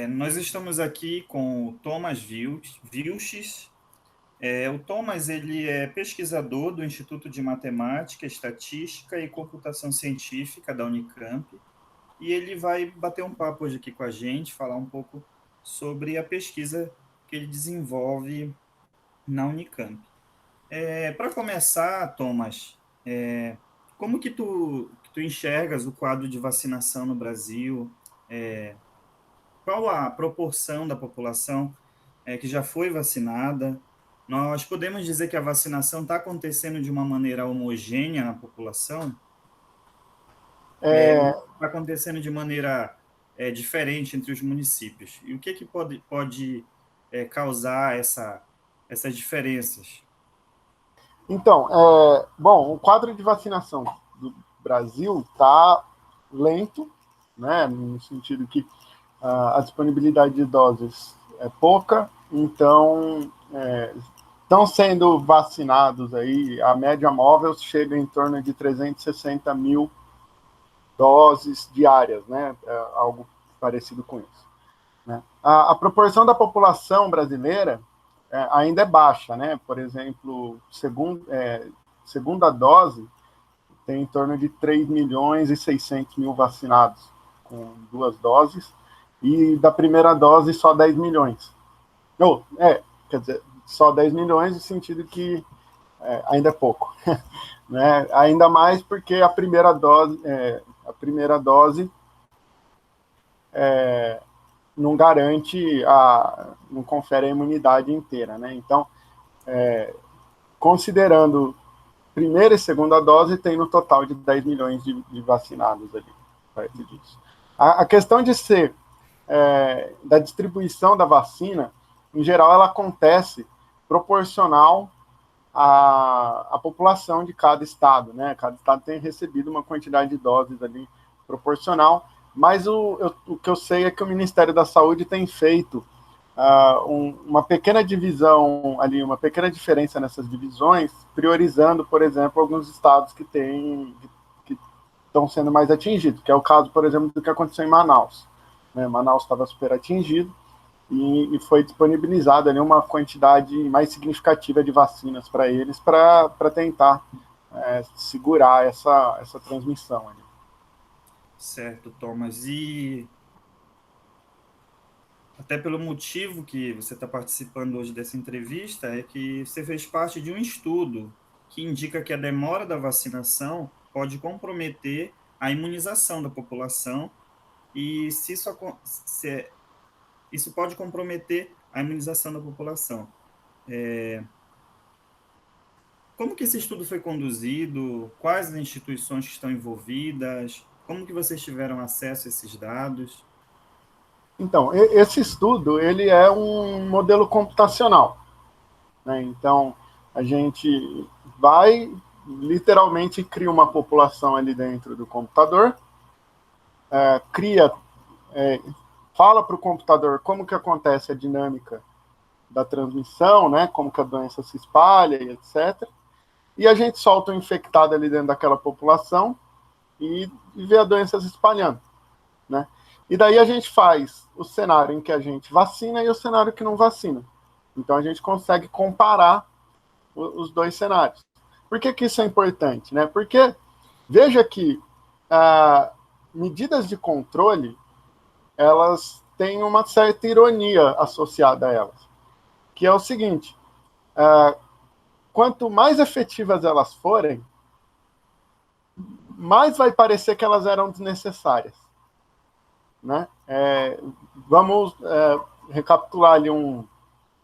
Nós estamos aqui com o Thomas Vilches. O Thomas ele é pesquisador do Instituto de Matemática, Estatística e Computação Científica da Unicamp, e ele vai bater um papo hoje aqui com a gente, falar um pouco sobre a pesquisa que ele desenvolve na Unicamp. Para começar, Thomas, como que tu enxergas o quadro de vacinação no Brasil? Qual a proporção da população que já foi vacinada? Nós podemos dizer que a vacinação está acontecendo de uma maneira homogênea na população? Está acontecendo de maneira diferente entre os municípios? E o que pode causar essas diferenças? Então, bom, o quadro de vacinação do Brasil está lento, né, no sentido que a disponibilidade de doses é pouca, então estão sendo vacinados aí, a média móvel chega em torno de 360 mil doses diárias, né, algo parecido com isso. Né? A proporção da população brasileira ainda é baixa, né? Por exemplo, segunda dose tem em torno de 3 milhões e 600 mil vacinados com 2 doses, e da primeira dose só 10 milhões. Quer dizer, só 10 milhões no sentido que ainda é pouco. Né? Ainda mais porque a primeira dose não garante, não confere a imunidade inteira, né? Então, considerando primeira e segunda dose, tem no total de 10 milhões de vacinados ali, perto disso. A questão de ser, da distribuição da vacina, em geral, ela acontece proporcional à população de cada estado, né? Cada estado tem recebido uma quantidade de doses ali proporcional, mas o que eu sei é que o Ministério da Saúde tem feito uma pequena divisão ali, uma pequena diferença nessas divisões, priorizando, por exemplo, alguns estados que estão sendo mais atingidos, que é o caso, por exemplo, do que aconteceu em Manaus. Né? Manaus estava super atingido e foi disponibilizada ali uma quantidade mais significativa de vacinas para eles, para tentar segurar essa transmissão ali. Certo, Thomas. E até pelo motivo que você está participando hoje dessa entrevista, é que você fez parte de um estudo que indica que a demora da vacinação pode comprometer a imunização da população, e se isso pode comprometer a imunização da população. Como que esse estudo foi conduzido? Quais as instituições que estão envolvidas? Como que vocês tiveram acesso a esses dados? Então, esse estudo, ele é um modelo computacional. Né? Então, a gente literalmente cria uma população ali dentro do computador, fala para o computador como que acontece a dinâmica da transmissão, né? Como que a doença se espalha e etc. E a gente solta o infectado ali dentro daquela população e vê a doença se espalhando. Né? E daí a gente faz o cenário em que a gente vacina e o cenário que não vacina. Então a gente consegue comparar os dois cenários. Por que isso é importante? Né? Porque veja que medidas de controle, elas têm uma certa ironia associada a elas, que é o seguinte: quanto mais efetivas elas forem, mais vai parecer que elas eram desnecessárias. Né? Vamos recapitular ali um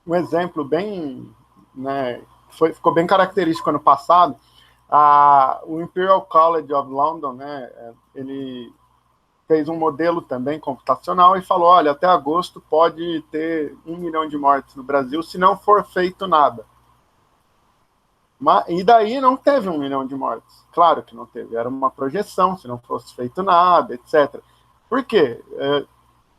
exemplo bem, né, ficou bem característico ano passado. O Imperial College of London, né, ele fez um modelo também computacional e falou, olha, até agosto pode ter 1 milhão de mortes no Brasil se não for feito nada. E daí não teve 1 milhão de mortes. Claro que não teve, era uma projeção, se não fosse feito nada, etc. Por quê?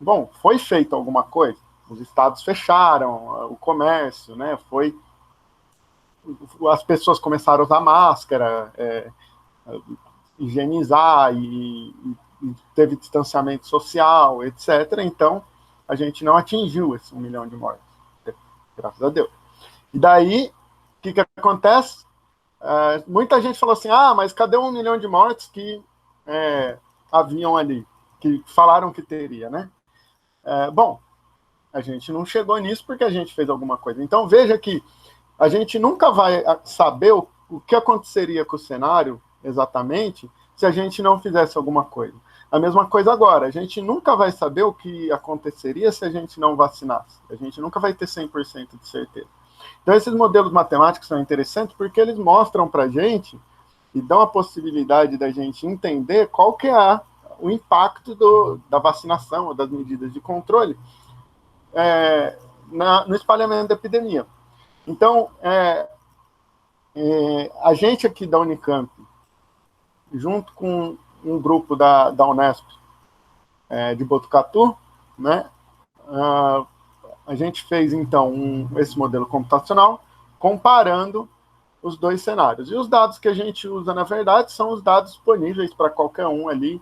Bom, foi feito alguma coisa. Os estados fecharam, o comércio, né? As pessoas começaram a usar máscara, higienizar e teve distanciamento social, etc. Então, a gente não atingiu esse 1 milhão de mortes, graças a Deus. E daí, o que acontece? Muita gente falou assim, mas cadê 1 milhão de mortes que haviam ali, que falaram que teria, né? Bom, a gente não chegou nisso porque a gente fez alguma coisa. Então, veja que a gente nunca vai saber o que aconteceria com o cenário, exatamente, se a gente não fizesse alguma coisa. A mesma coisa agora, a gente nunca vai saber o que aconteceria se a gente não vacinasse. A gente nunca vai ter 100% de certeza. Então, esses modelos matemáticos são interessantes porque eles mostram para a gente e dão a possibilidade da gente entender qual que é o impacto da vacinação ou das medidas de controle no espalhamento da epidemia. Então, a gente aqui da Unicamp, junto com um grupo da Unesp de Botucatu, né, a gente fez, então, esse modelo computacional, comparando os dois cenários. E os dados que a gente usa, na verdade, são os dados disponíveis para qualquer um ali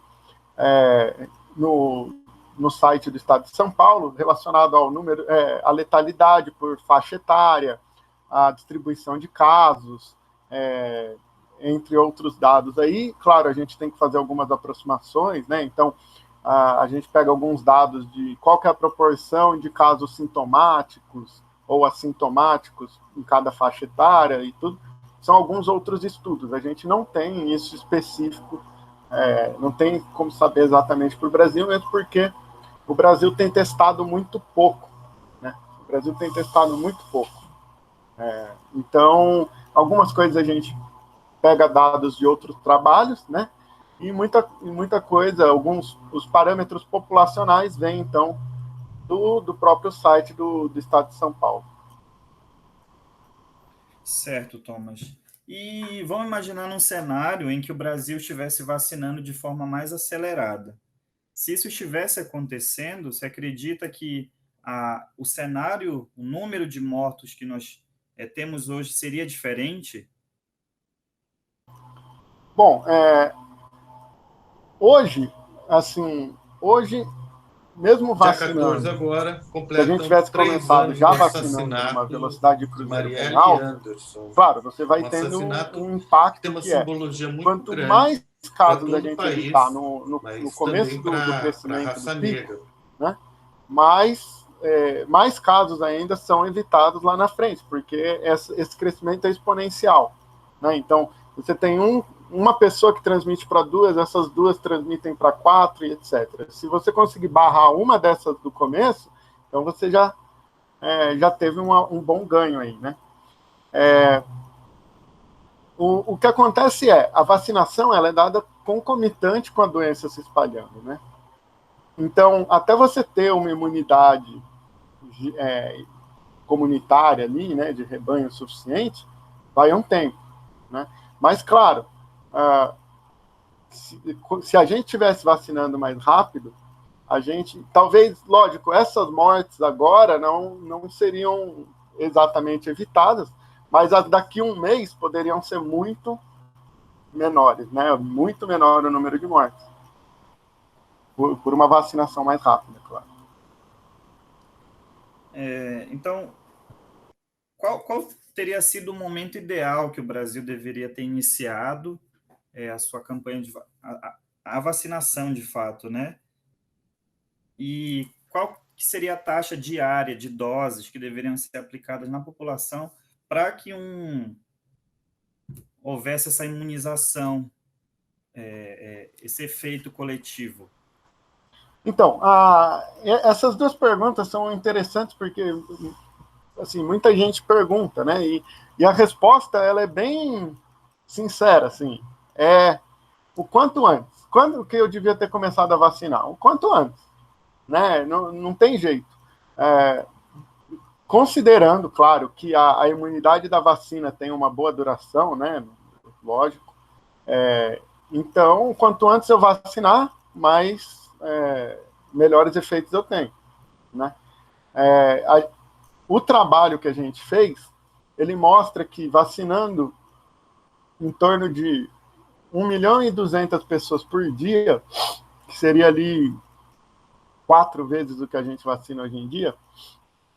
no site do Estado de São Paulo, relacionado ao número, à letalidade por faixa etária, a distribuição de casos, entre outros dados aí. Claro, a gente tem que fazer algumas aproximações, né? Então, a gente pega alguns dados de qual que é a proporção de casos sintomáticos ou assintomáticos em cada faixa etária e tudo. São alguns outros estudos. A gente não tem isso específico, não tem como saber exatamente para o Brasil, mesmo porque o Brasil tem testado muito pouco, né? O Brasil tem testado muito pouco. Então, algumas coisas a gente pega dados de outros trabalhos, né? E muita coisa, os parâmetros populacionais vêm, então, do próprio site do Estado de São Paulo. Certo, Thomas. E vamos imaginar num cenário em que o Brasil estivesse vacinando de forma mais acelerada. Se isso estivesse acontecendo, você acredita que o cenário, o número de mortos que nós temos hoje seria diferente? Bom, hoje, mesmo vacinando, dia 14 agora, se a gente tivesse começado já vacinando numa velocidade de cruzeiro bem alta, claro, você vai tendo um impacto que quanto mais casos a gente evitar no começo do crescimento do pico, né, mais casos ainda são evitados lá na frente, porque esse crescimento é exponencial, né? Então, você tem uma pessoa que transmite para duas, essas duas transmitem para quatro, e etc. Se você conseguir barrar uma dessas do começo, então você já teve um bom ganho aí, né? O que acontece a vacinação ela é dada concomitante com a doença se espalhando, né? Então, até você ter uma imunidade comunitária ali, né, de rebanho suficiente, vai um tempo, né? Mas, claro, se a gente estivesse vacinando mais rápido, a gente, talvez, lógico, essas mortes agora não seriam exatamente evitadas, mas daqui a um mês poderiam ser muito menores, né? Muito menor o número de mortes. Por uma vacinação mais rápida, claro. Então, qual teria sido o momento ideal que o Brasil deveria ter iniciado a sua campanha a vacinação de fato, né? E qual que seria a taxa diária de doses que deveriam ser aplicadas na população para que houvesse essa imunização, esse efeito coletivo? Então, essas duas perguntas são interessantes porque, assim, muita gente pergunta, né? E a resposta ela é bem sincera, assim, o quanto antes. Quando que eu devia ter começado a vacinar? O quanto antes, né? Não tem jeito. Considerando, claro, que a imunidade da vacina tem uma boa duração, né? Lógico. Então, quanto antes eu vacinar, mais melhores efeitos eu tenho, né? O trabalho que a gente fez, ele mostra que vacinando em torno de 1.200.000 pessoas por dia, que seria ali 4 vezes o que a gente vacina hoje em dia,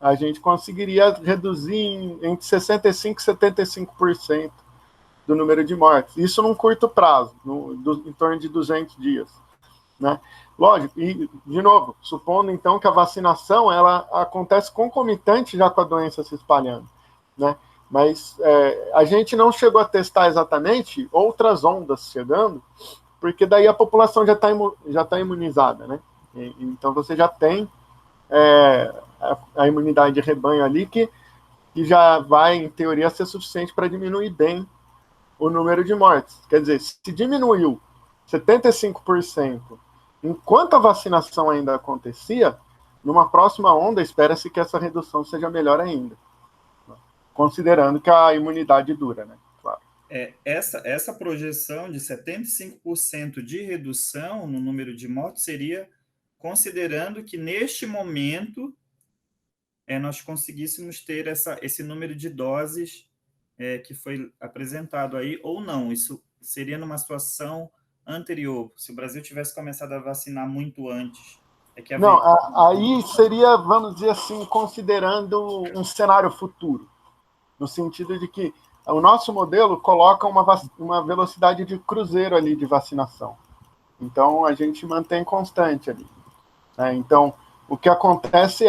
a gente conseguiria reduzir entre 65% e 75% do número de mortes. Isso num curto prazo, em torno de 200 dias. Né? Lógico, e, de novo, supondo, então, que a vacinação ela acontece concomitante já com a doença se espalhando. Né? Mas a gente não chegou a testar exatamente outras ondas chegando, porque daí a população já tá imunizada. Né? Então, você já tem a imunidade de rebanho ali que já vai, em teoria, ser suficiente para diminuir bem o número de mortes. Quer dizer, se diminuiu 75%, enquanto a vacinação ainda acontecia, numa próxima onda, espera-se que essa redução seja melhor ainda, considerando que a imunidade dura, né? Claro. Essa projeção de 75% de redução no número de mortes seria considerando que, neste momento, nós conseguíssemos ter esse número de doses que foi apresentado aí, ou não. Isso seria numa situação anterior, se o Brasil tivesse começado a vacinar muito antes. Não, aí seria, vamos dizer assim, considerando um cenário futuro, no sentido de que o nosso modelo coloca uma velocidade de cruzeiro ali de vacinação. Então, a gente mantém constante ali. Né? Então, o que acontece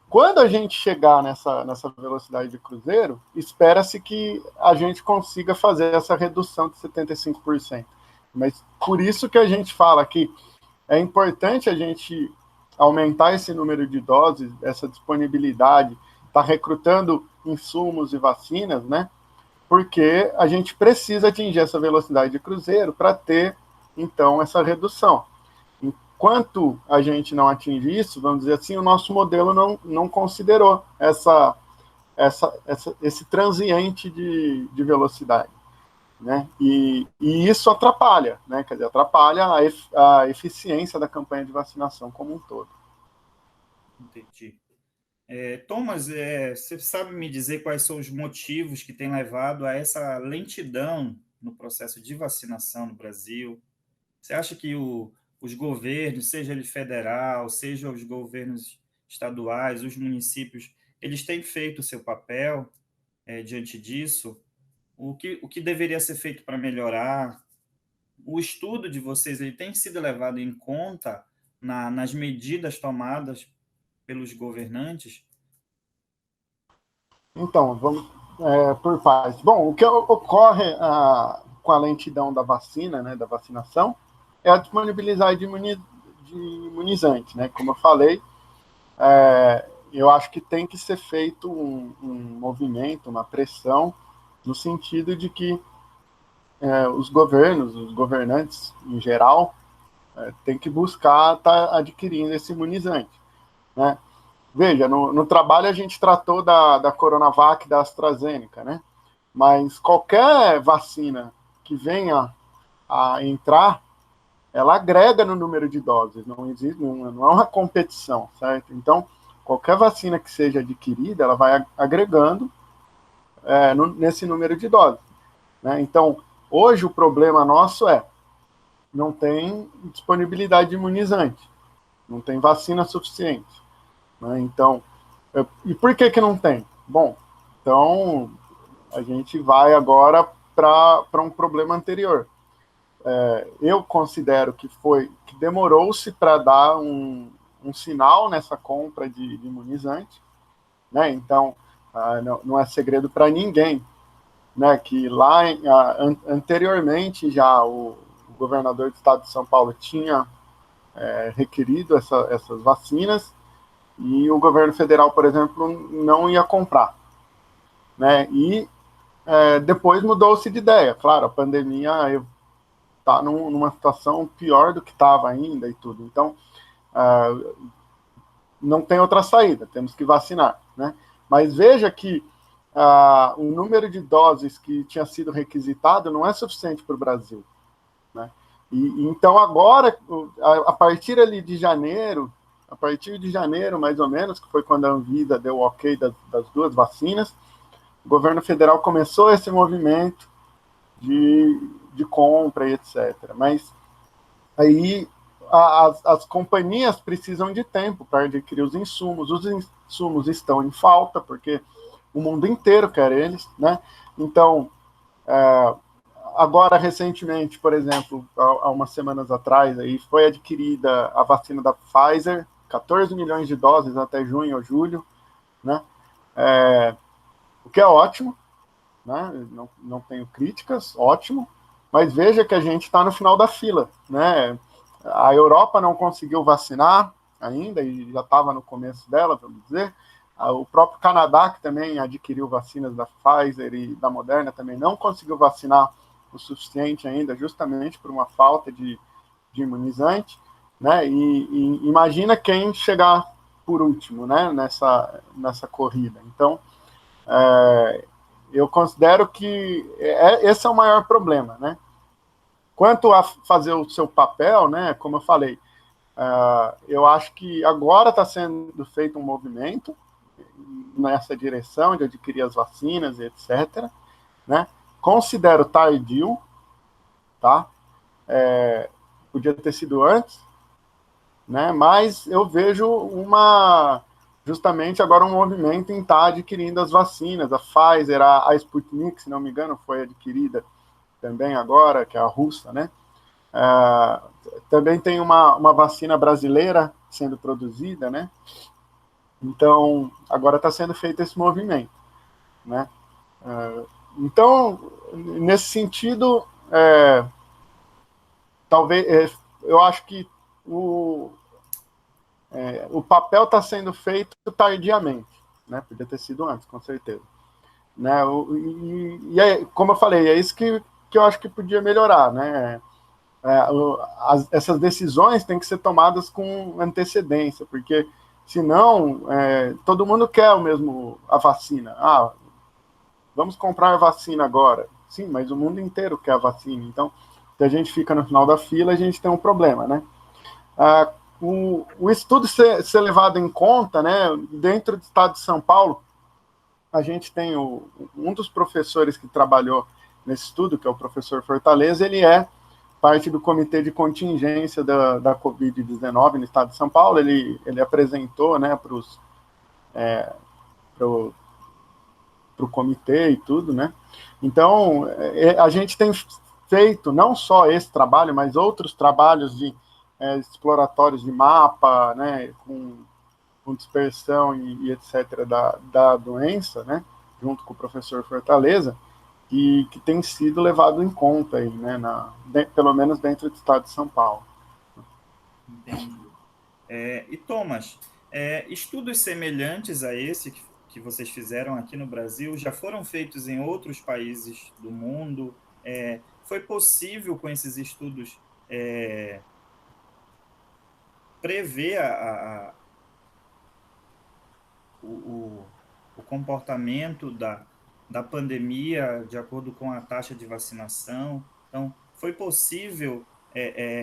quando a gente chegar nessa velocidade de cruzeiro, espera-se que a gente consiga fazer essa redução de 75%. Mas por isso que a gente fala que é importante a gente aumentar esse número de doses, essa disponibilidade, tá recrutando insumos e vacinas, né? Porque a gente precisa atingir essa velocidade de cruzeiro para ter, então, essa redução. Enquanto a gente não atinge isso, vamos dizer assim, o nosso modelo não considerou esse transiente de velocidade. Né? E isso atrapalha, né? Quer dizer, atrapalha a eficiência da campanha de vacinação como um todo. Entendi. Thomas, você sabe me dizer quais são os motivos que têm levado a essa lentidão no processo de vacinação no Brasil? Você acha que os governos, seja ele federal, seja os governos estaduais, os municípios, eles têm feito o seu papel diante disso? O que deveria ser feito para melhorar? O estudo de vocês ele tem sido levado em conta nas medidas tomadas pelos governantes? Então, vamos por partes. Bom, o que ocorre com a lentidão da vacina, né, da vacinação, é a disponibilidade de imunizante, né? Como eu falei, eu acho que tem que ser feito um movimento, uma pressão, no sentido de que os governantes em geral, tem que buscar estar adquirindo esse imunizante. Né? Veja, no trabalho a gente tratou da Coronavac, da AstraZeneca, né? Mas qualquer vacina que venha a entrar, ela agrega no número de doses, não é uma competição, certo? Então, qualquer vacina que seja adquirida, ela vai agregando nesse número de doses. Né? Então, hoje o problema nosso não tem disponibilidade de imunizante, não tem vacina suficiente. Né? Então, e por que não tem? Bom, então a gente vai agora para um problema anterior. Eu considero que demorou-se para dar um sinal nessa compra de imunizante, né? Então, não é segredo para ninguém, né, que lá anteriormente já o governador do estado de São Paulo tinha requerido essas vacinas e o governo federal, por exemplo, não ia comprar. Né? E depois mudou-se de ideia. Claro, a pandemia está numa situação pior do que estava ainda e tudo. Então, não tem outra saída, temos que vacinar. Né? Mas veja que o número de doses que tinha sido requisitado não é suficiente para o Brasil. Né? Então, agora, a partir ali de janeiro, mais ou menos, que foi quando a Anvisa deu o ok das 2 vacinas, o governo federal começou esse movimento de compra e etc. Mas aí as companhias precisam de tempo para adquirir os insumos estão em falta, porque o mundo inteiro quer eles, né? Então, agora, recentemente, por exemplo, há umas semanas atrás, aí, foi adquirida a vacina da Pfizer, 14 milhões de doses até junho ou julho, né? O que é ótimo, né? Não tenho críticas, ótimo, mas veja que a gente está no final da fila, né? A Europa não conseguiu vacinar ainda, e já estava no começo dela, vamos dizer. O próprio Canadá, que também adquiriu vacinas da Pfizer e da Moderna, também não conseguiu vacinar o suficiente ainda, justamente por uma falta de imunizante, né? E imagina quem chegar por último, né? Nessa corrida. Então, eu considero que esse é o maior problema, né? Quanto a fazer o seu papel, né? Como eu falei, eu acho que agora está sendo feito um movimento nessa direção de adquirir as vacinas, etc., né? Considero tardio, tá? Podia ter sido antes, né? Mas eu vejo justamente agora um movimento em estar adquirindo as vacinas. A Pfizer, a Sputnik, se não me engano, foi adquirida também agora, que é a russa, né? Também tem uma vacina brasileira sendo produzida, né? Então, agora está sendo feito esse movimento, né? Então, nesse sentido, talvez, eu acho que o papel está sendo feito tardiamente, né? Podia ter sido antes, com certeza. Né? Como eu falei, é isso que eu acho que podia melhorar, né? Essas decisões têm que ser tomadas com antecedência, porque senão todo mundo quer a vacina. Vamos comprar a vacina agora. Sim, mas o mundo inteiro quer a vacina. Então, se a gente fica no final da fila, a gente tem um problema, né? O estudo ser levado em conta, né? Dentro do estado de São Paulo, a gente tem um dos professores que trabalhou nesse estudo, que é o professor Fortaleza, ele é parte do comitê de contingência da Covid-19 no estado de São Paulo. Ele apresentou, né, para o comitê e tudo, né? Então, a gente tem feito não só esse trabalho, mas outros trabalhos exploratórios de mapa, né, com dispersão e etc. da doença, né, junto com o professor Fortaleza, que tem sido levado em conta aí, né, pelo menos dentro do estado de São Paulo. Entendi. E Thomas, estudos semelhantes a esse que vocês fizeram aqui no Brasil já foram feitos em outros países do mundo? Foi possível com esses estudos prever o comportamento da pandemia de acordo com a taxa de vacinação? Então, foi possível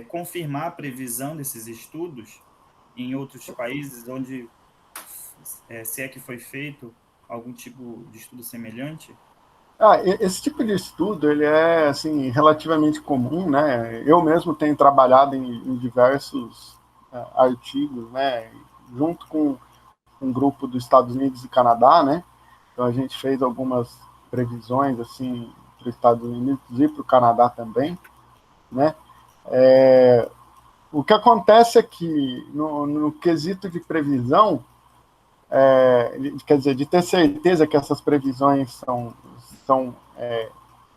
confirmar a previsão desses estudos em outros países onde, se é que foi feito algum tipo de estudo semelhante? Esse tipo de estudo, ele é, assim, relativamente comum, né? Eu mesmo tenho trabalhado em diversos artigos, né? Junto com um grupo dos Estados Unidos e Canadá, né? Então a gente fez algumas previsões, assim, para os Estados Unidos e para o Canadá também, né? O que acontece é que, no quesito de previsão, quer dizer, de ter certeza que essas previsões são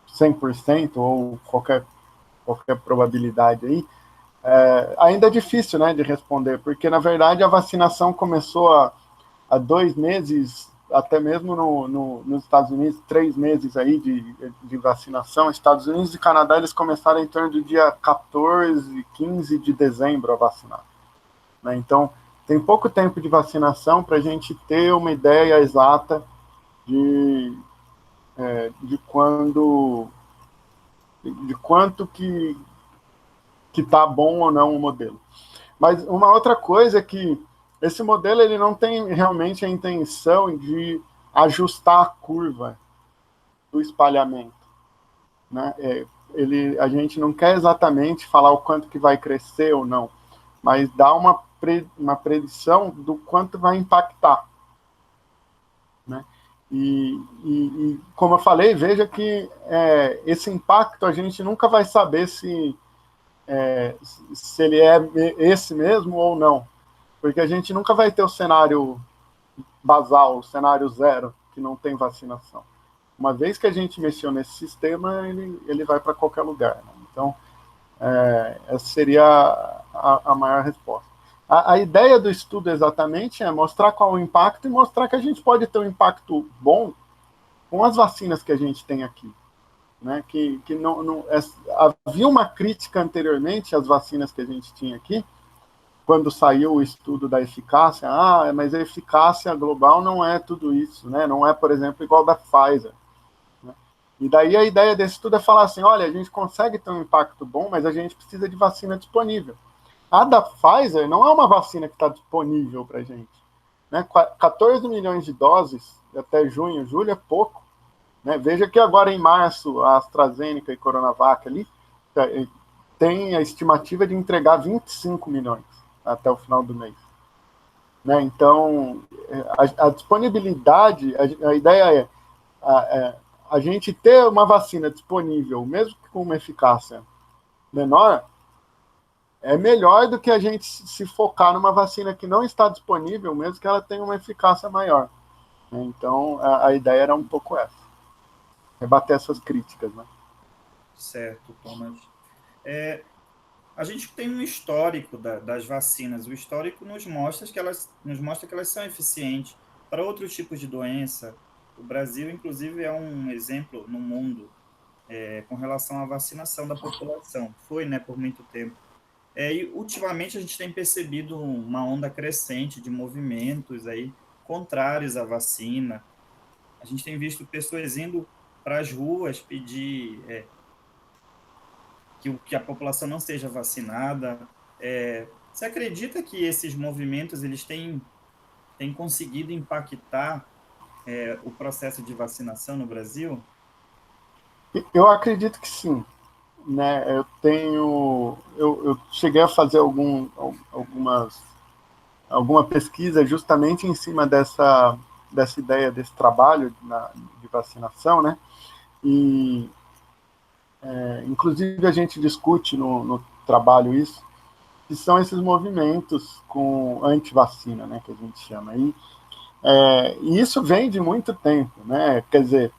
100% ou qualquer probabilidade aí, ainda é difícil, né, de responder, porque, na verdade, a vacinação começou há 2 meses, até mesmo nos Estados Unidos, 3 meses aí de vacinação. Estados Unidos e Canadá, eles começaram em torno do dia 14, 15 de dezembro a vacinar, né? Então, tem pouco tempo de vacinação para a gente ter uma ideia exata de quanto que está bom ou não o modelo. Mas uma outra coisa é que esse modelo ele não tem realmente a intenção de ajustar a curva do espalhamento, né? A gente não quer exatamente falar o quanto que vai crescer ou não. mas dá uma predição do quanto vai impactar, né? E como eu falei, veja que esse impacto a gente nunca vai saber se ele é esse mesmo ou não, porque a gente nunca vai ter o cenário basal, o cenário zero, que não tem vacinação. Uma vez que a gente mexeu nesse sistema, ele vai para qualquer lugar, né? Então, essa seria a maior resposta. A ideia do estudo exatamente é mostrar qual o impacto e mostrar que a gente pode ter um impacto bom com as vacinas que a gente tem aqui, né? Que havia uma crítica anteriormente às vacinas que a gente tinha aqui, quando saiu o estudo da eficácia, mas a eficácia global não é tudo isso, né? Não é, por exemplo, igual da Pfizer, né? E daí a ideia desse estudo é falar assim, olha, a gente consegue ter um impacto bom, mas a gente precisa de vacina disponível. A da Pfizer não é uma vacina que está disponível para a gente, né? 14 milhões de doses até junho, julho é pouco, né? Veja que agora em março a AstraZeneca e Coronavac ali tem a estimativa de entregar 25 milhões até o final do mês, né? Então a disponibilidade, a ideia é a gente ter uma vacina disponível, mesmo com uma eficácia menor, é melhor do que a gente se focar numa vacina que não está disponível, mesmo que ela tenha uma eficácia maior, né? Então, a ideia era um pouco essa, rebater essas críticas, né? Certo, Thomas. A gente tem um histórico das vacinas. O histórico nos mostra que elas são eficientes para outros tipos de doença. O Brasil, inclusive, é um exemplo no mundo com relação à vacinação da população. Foi, né, por muito tempo. E ultimamente a gente tem percebido uma onda crescente de movimentos aí contrários à vacina. A gente tem visto pessoas indo para as ruas pedir que a população não seja vacinada. Você acredita que esses movimentos eles têm conseguido impactar o processo de vacinação no Brasil? Eu acredito que sim, né? Eu cheguei a fazer alguma pesquisa justamente em cima dessa ideia, desse trabalho de vacinação, né? E, inclusive, a gente discute no trabalho isso, que são esses movimentos com anti-vacina, né, que a gente chama. E isso vem de muito tempo, né? Quer dizer,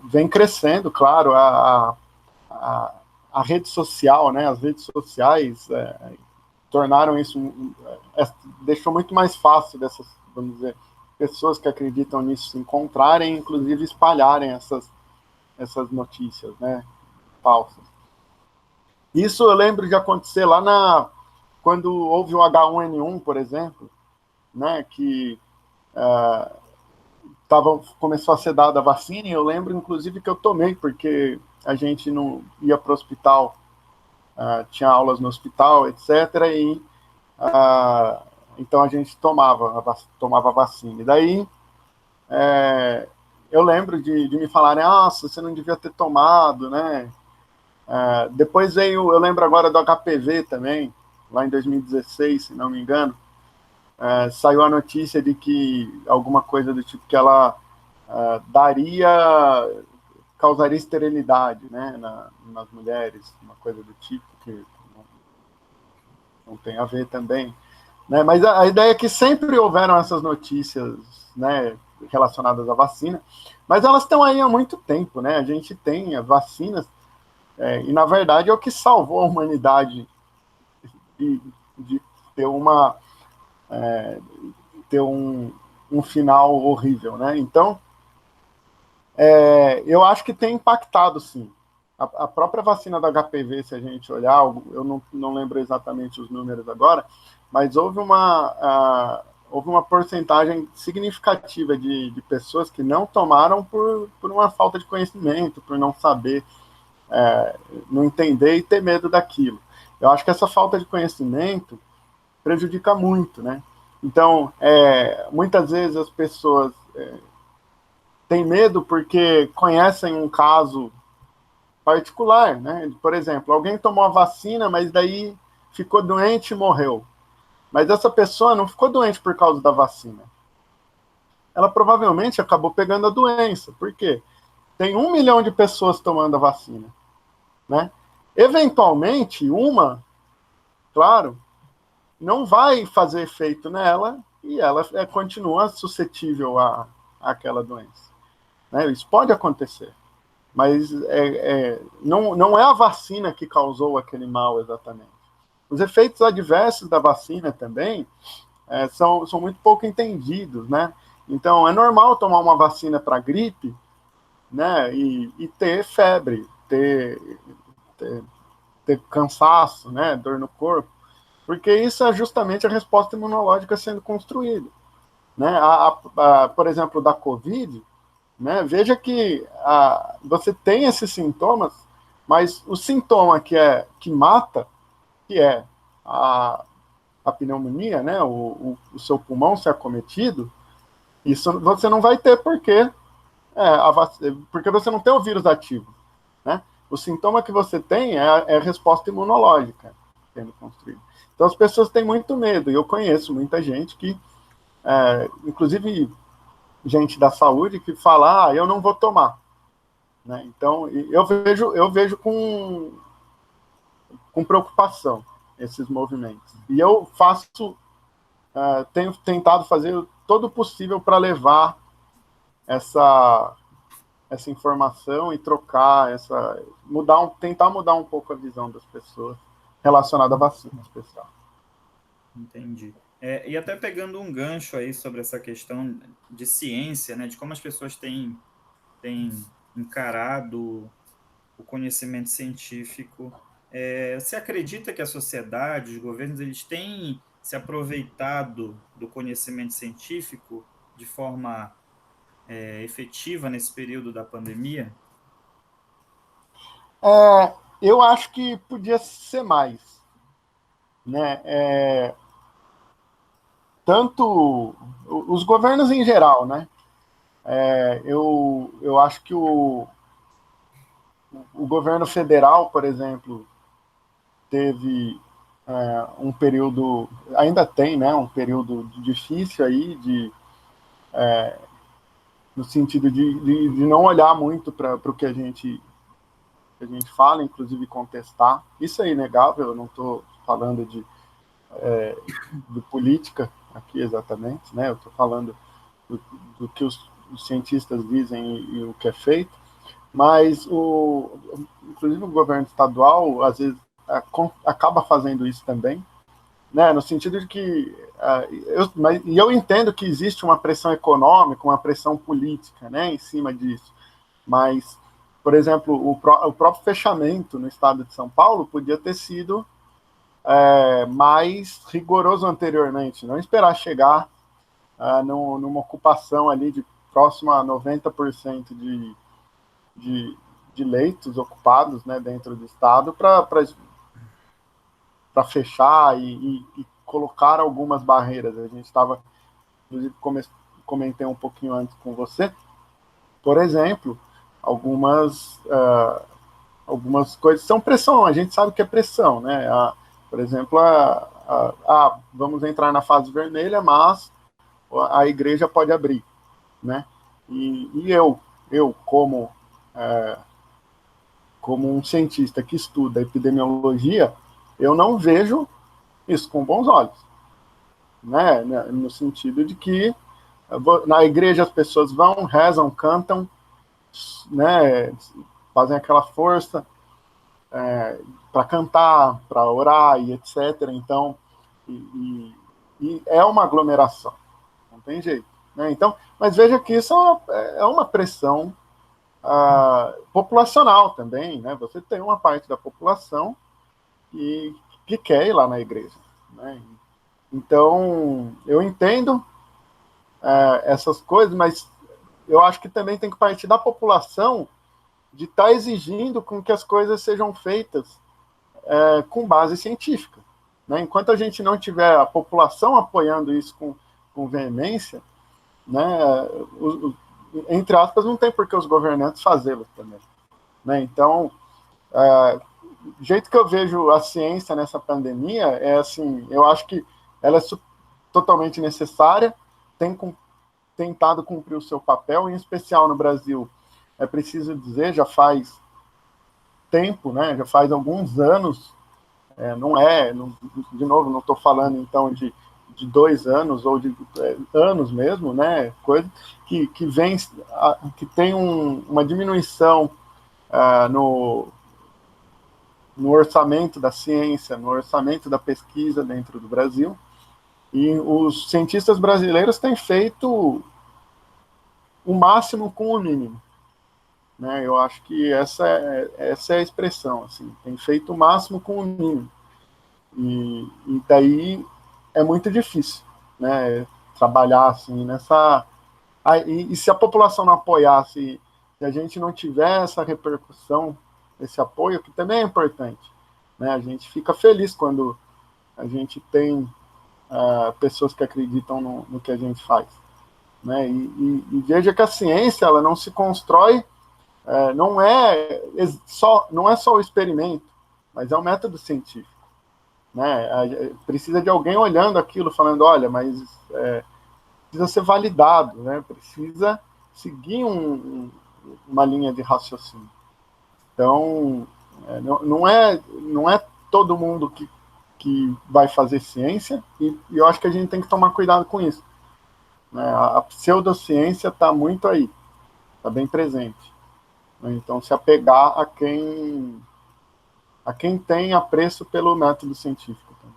vem crescendo, claro, a rede social, né? As redes sociais tornaram isso, deixou muito mais fácil dessas, vamos dizer, pessoas que acreditam nisso se encontrarem, inclusive espalharem essas notícias, né, falsas. Isso eu lembro de acontecer lá quando houve o H1N1, por exemplo, né, que começou a ser dada a vacina, e eu lembro, inclusive, que eu tomei, porque a gente não ia para o hospital, tinha aulas no hospital, etc., e então a gente tomava a vacina. E daí eu lembro de me falarem, nossa, você não devia ter tomado, né? Depois veio, eu lembro agora do HPV também, lá em 2016, se não me engano, saiu a notícia de que alguma coisa do tipo que ela causaria esterilidade, né, nas mulheres, uma coisa do tipo que não tem a ver também, né? Mas a ideia é que sempre houveram essas notícias, né, relacionadas à vacina, mas elas estão aí há muito tempo, né? A gente tem as vacinas, e na verdade é o que salvou a humanidade de ter ter um final horrível, né? Então, eu acho que tem impactado, sim. A própria vacina da HPV, se a gente olhar, eu não lembro exatamente os números agora, mas houve uma porcentagem significativa de pessoas que não tomaram por uma falta de conhecimento, por não saber, não entender e ter medo daquilo. Eu acho que essa falta de conhecimento prejudica muito, né? Então, muitas vezes as pessoas têm medo porque conhecem um caso particular, né? Por exemplo, alguém tomou a vacina, mas daí ficou doente e morreu. Mas essa pessoa não ficou doente por causa da vacina. Ela provavelmente acabou pegando a doença. Por quê? Tem 1 milhão de pessoas tomando a vacina, né? Eventualmente, claro, não vai fazer efeito nela e ela continua suscetível àquela doença, né? Isso pode acontecer, mas não é a vacina que causou aquele mal exatamente. Os efeitos adversos da vacina também são muito pouco entendidos, né? Então, é normal tomar uma vacina para gripe, né? E ter febre, ter cansaço, né? Dor no corpo, porque isso é justamente a resposta imunológica sendo construída, né? Por exemplo, da COVID, né? Veja que você tem esses sintomas, mas o sintoma que mata, que é a pneumonia, né? O seu pulmão ser acometido, isso você não vai ter porque você não tem o vírus ativo, né? O sintoma que você tem é a resposta imunológica sendo construída. Então as pessoas têm muito medo, e eu conheço muita gente inclusive gente da saúde, que fala, eu não vou tomar, né? Então eu vejo com preocupação esses movimentos. E eu tenho tentado fazer todo o possível para levar essa informação e trocar tentar mudar um pouco a visão das pessoas relacionada à vacina especial. Entendi. E até pegando um gancho aí sobre essa questão de ciência, né, de como as pessoas têm encarado o conhecimento científico, você acredita que a sociedade, os governos, eles têm se aproveitado do conhecimento científico de forma efetiva nesse período da pandemia? Eu acho que podia ser mais, né? Tanto os governos em geral, né? Eu acho que o governo federal, por exemplo, teve um período, ainda tem, né? Um período difícil aí no sentido de não olhar muito para o que a gente fala, inclusive contestar. Isso é inegável, eu não estou falando de política aqui exatamente, né? Eu estou falando do que os cientistas dizem e o que é feito, mas inclusive o governo estadual às vezes acaba fazendo isso também, né? No sentido de que eu entendo que existe uma pressão econômica, uma pressão política, né, em cima disso, mas, por exemplo, o próprio fechamento no estado de São Paulo podia ter sido mais rigoroso anteriormente, não esperar chegar numa ocupação ali de próximo a 90% de leitos ocupados, né, dentro do estado para fechar e colocar algumas barreiras. A gente estava, inclusive, comentei um pouquinho antes com você, por exemplo, algumas coisas são pressão, a gente sabe que é pressão, né? Por exemplo, vamos entrar na fase vermelha, mas a igreja pode abrir, né? E eu como um cientista que estuda epidemiologia, eu não vejo isso com bons olhos, né? No sentido de que na igreja as pessoas vão, rezam, cantam, né? Fazem aquela força para cantar, para orar e etc. Então, e é uma aglomeração, não tem jeito, né? Então, mas veja que isso é uma pressão populacional também, né? Você tem uma parte da população que quer ir lá na igreja, né? Então, eu entendo essas coisas, mas eu acho que também tem que partir da população de estar exigindo com que as coisas sejam feitas com base científica, né? Enquanto a gente não tiver a população apoiando isso com veemência, né, entre aspas, não tem por que os governantes fazê-lo também, né? Então, jeito que eu vejo a ciência nessa pandemia é assim, eu acho que ela é totalmente necessária, tem tentado cumprir o seu papel, em especial no Brasil. É preciso dizer, já faz tempo, né? Já faz alguns anos, de novo, não estou falando então de 2 anos ou de anos mesmo, né? Coisa que vem, que tem uma diminuição no orçamento da ciência, no orçamento da pesquisa dentro do Brasil, e os cientistas brasileiros têm feito o máximo com o mínimo, né? Eu acho que essa é a expressão, assim, tem feito o máximo com o mínimo, e daí é muito difícil, né? Trabalhar assim nessa... e se a população não apoiasse, se a gente não tiver essa repercussão, esse apoio, que também é importante, né? A gente fica feliz quando a gente tem pessoas que acreditam no que a gente faz, né? E veja que a ciência, ela não se constrói, não é só o experimento, mas é o método científico, né? Precisa de alguém olhando aquilo, falando, olha, mas precisa ser validado, né? Precisa seguir uma linha de raciocínio. Então, não é todo mundo que vai fazer ciência, e eu acho que a gente tem que tomar cuidado com isso, né? A pseudociência está muito aí, está bem presente, né? Então, se apegar a quem tem apreço pelo método científico também.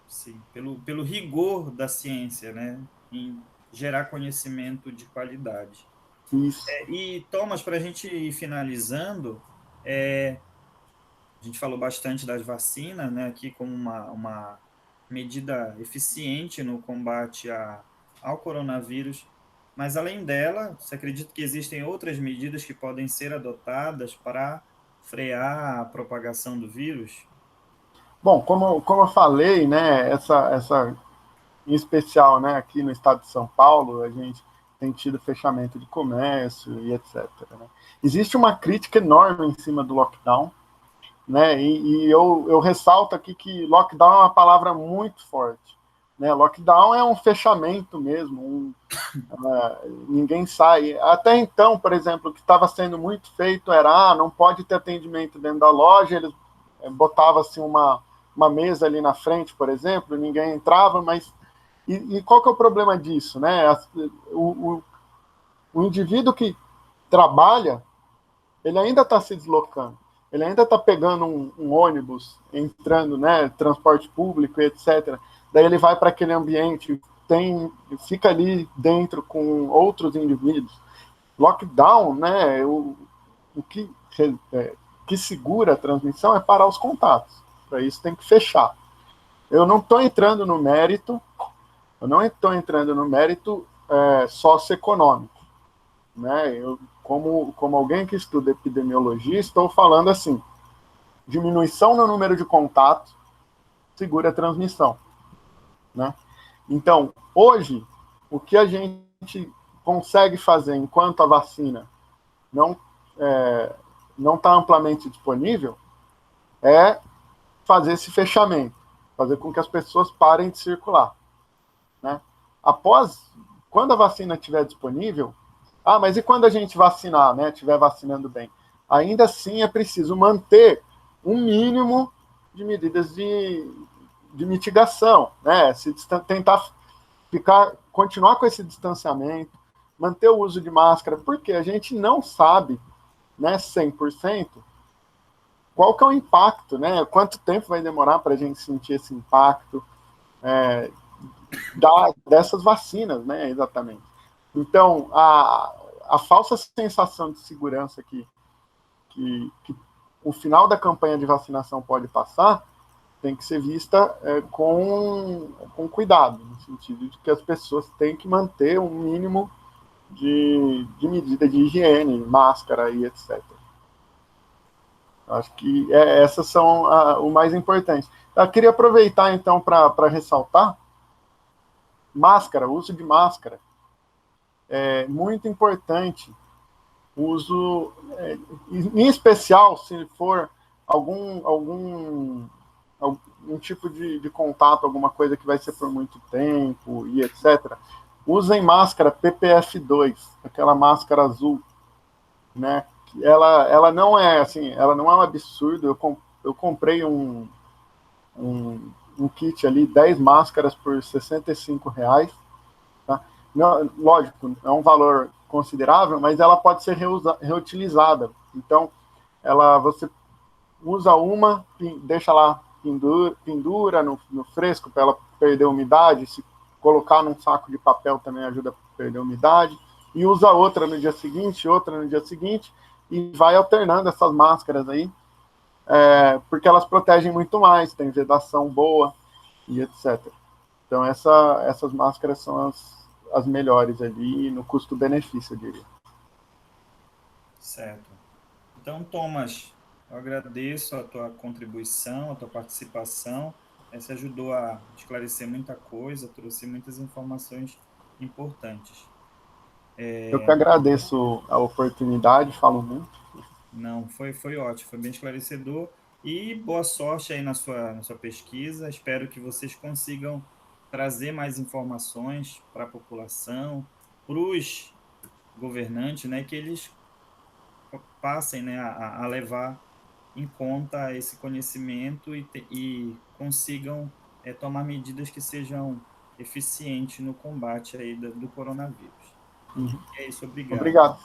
Sim, pelo rigor da ciência, né? Em gerar conhecimento de qualidade. Isso. E, Thomas, para a gente ir finalizando, a gente falou bastante das vacinas, né, aqui como uma medida eficiente no combate ao coronavírus, mas além dela, você acredita que existem outras medidas que podem ser adotadas para frear a propagação do vírus? Bom, como eu falei, né, em especial, né, aqui no estado de São Paulo, a gente tem tido fechamento de comércio e etc, né? Existe uma crítica enorme em cima do lockdown, né? E eu ressalto aqui que lockdown é uma palavra muito forte, né? Lockdown é um fechamento mesmo, ninguém sai. Até então, por exemplo, o que estava sendo muito feito era, não pode ter atendimento dentro da loja, eles botavam assim uma mesa ali na frente, por exemplo, ninguém entrava, mas e qual que é o problema disso, né? O indivíduo que trabalha, ele ainda está se deslocando, ele ainda está pegando um ônibus, entrando, né, transporte público, etc. Daí ele vai para aquele ambiente, fica ali dentro com outros indivíduos. Lockdown, né, o que segura a transmissão é parar os contatos. Para isso tem que fechar. Eu não estou entrando no mérito, socioeconômico, né? Eu, como alguém que estuda epidemiologia, estou falando assim, diminuição no número de contatos segura a transmissão, né? Então, hoje, o que a gente consegue fazer enquanto a vacina não está amplamente disponível é fazer esse fechamento, fazer com que as pessoas parem de circular, né? Quando a vacina estiver disponível, mas e quando a gente vacinar, né, estiver vacinando bem? Ainda assim é preciso manter um mínimo de medidas de mitigação, né? Tentar continuar com esse distanciamento, manter o uso de máscara, porque a gente não sabe, né, 100%, qual que é o impacto, né? Quanto tempo vai demorar para a gente sentir esse impacto dessas vacinas, né? Exatamente. Então, a falsa sensação de segurança que o final da campanha de vacinação pode passar tem que ser vista com cuidado, no sentido de que as pessoas têm que manter um mínimo de medida de higiene, máscara e etc. Acho que essas são o mais importante. Eu queria aproveitar, então, para ressaltar máscara, o uso de máscara. É muito importante o uso, em especial, se for algum tipo de contato, alguma coisa que vai ser por muito tempo e etc., usem máscara PPF2, aquela máscara azul, né? Ela não é assim, ela não é um absurdo. Eu comprei um kit ali, 10 máscaras por R$ 65. Tá? Não, lógico, é um valor considerável, mas ela pode ser reutilizada. Então, você usa uma, deixa lá, pendura no fresco para ela perder umidade. Se colocar num saco de papel também ajuda a perder umidade. E usa outra no dia seguinte, outra no dia seguinte, e vai alternando essas máscaras aí, porque elas protegem muito mais, tem vedação boa e etc. Então, essas máscaras são as melhores ali no custo-benefício, eu diria. Certo. Então, Thomas, eu agradeço a tua contribuição, a tua participação. Você ajudou a esclarecer muita coisa, trouxe muitas informações importantes. Eu que agradeço a oportunidade, falo muito. Não, foi ótimo, foi bem esclarecedor. E boa sorte aí na sua pesquisa. Espero que vocês consigam trazer mais informações para a população, para os governantes, né, que eles passem, né, a levar em conta esse conhecimento e consigam tomar medidas que sejam eficientes no combate aí do coronavírus. Uhum. É isso, obrigado. Obrigado.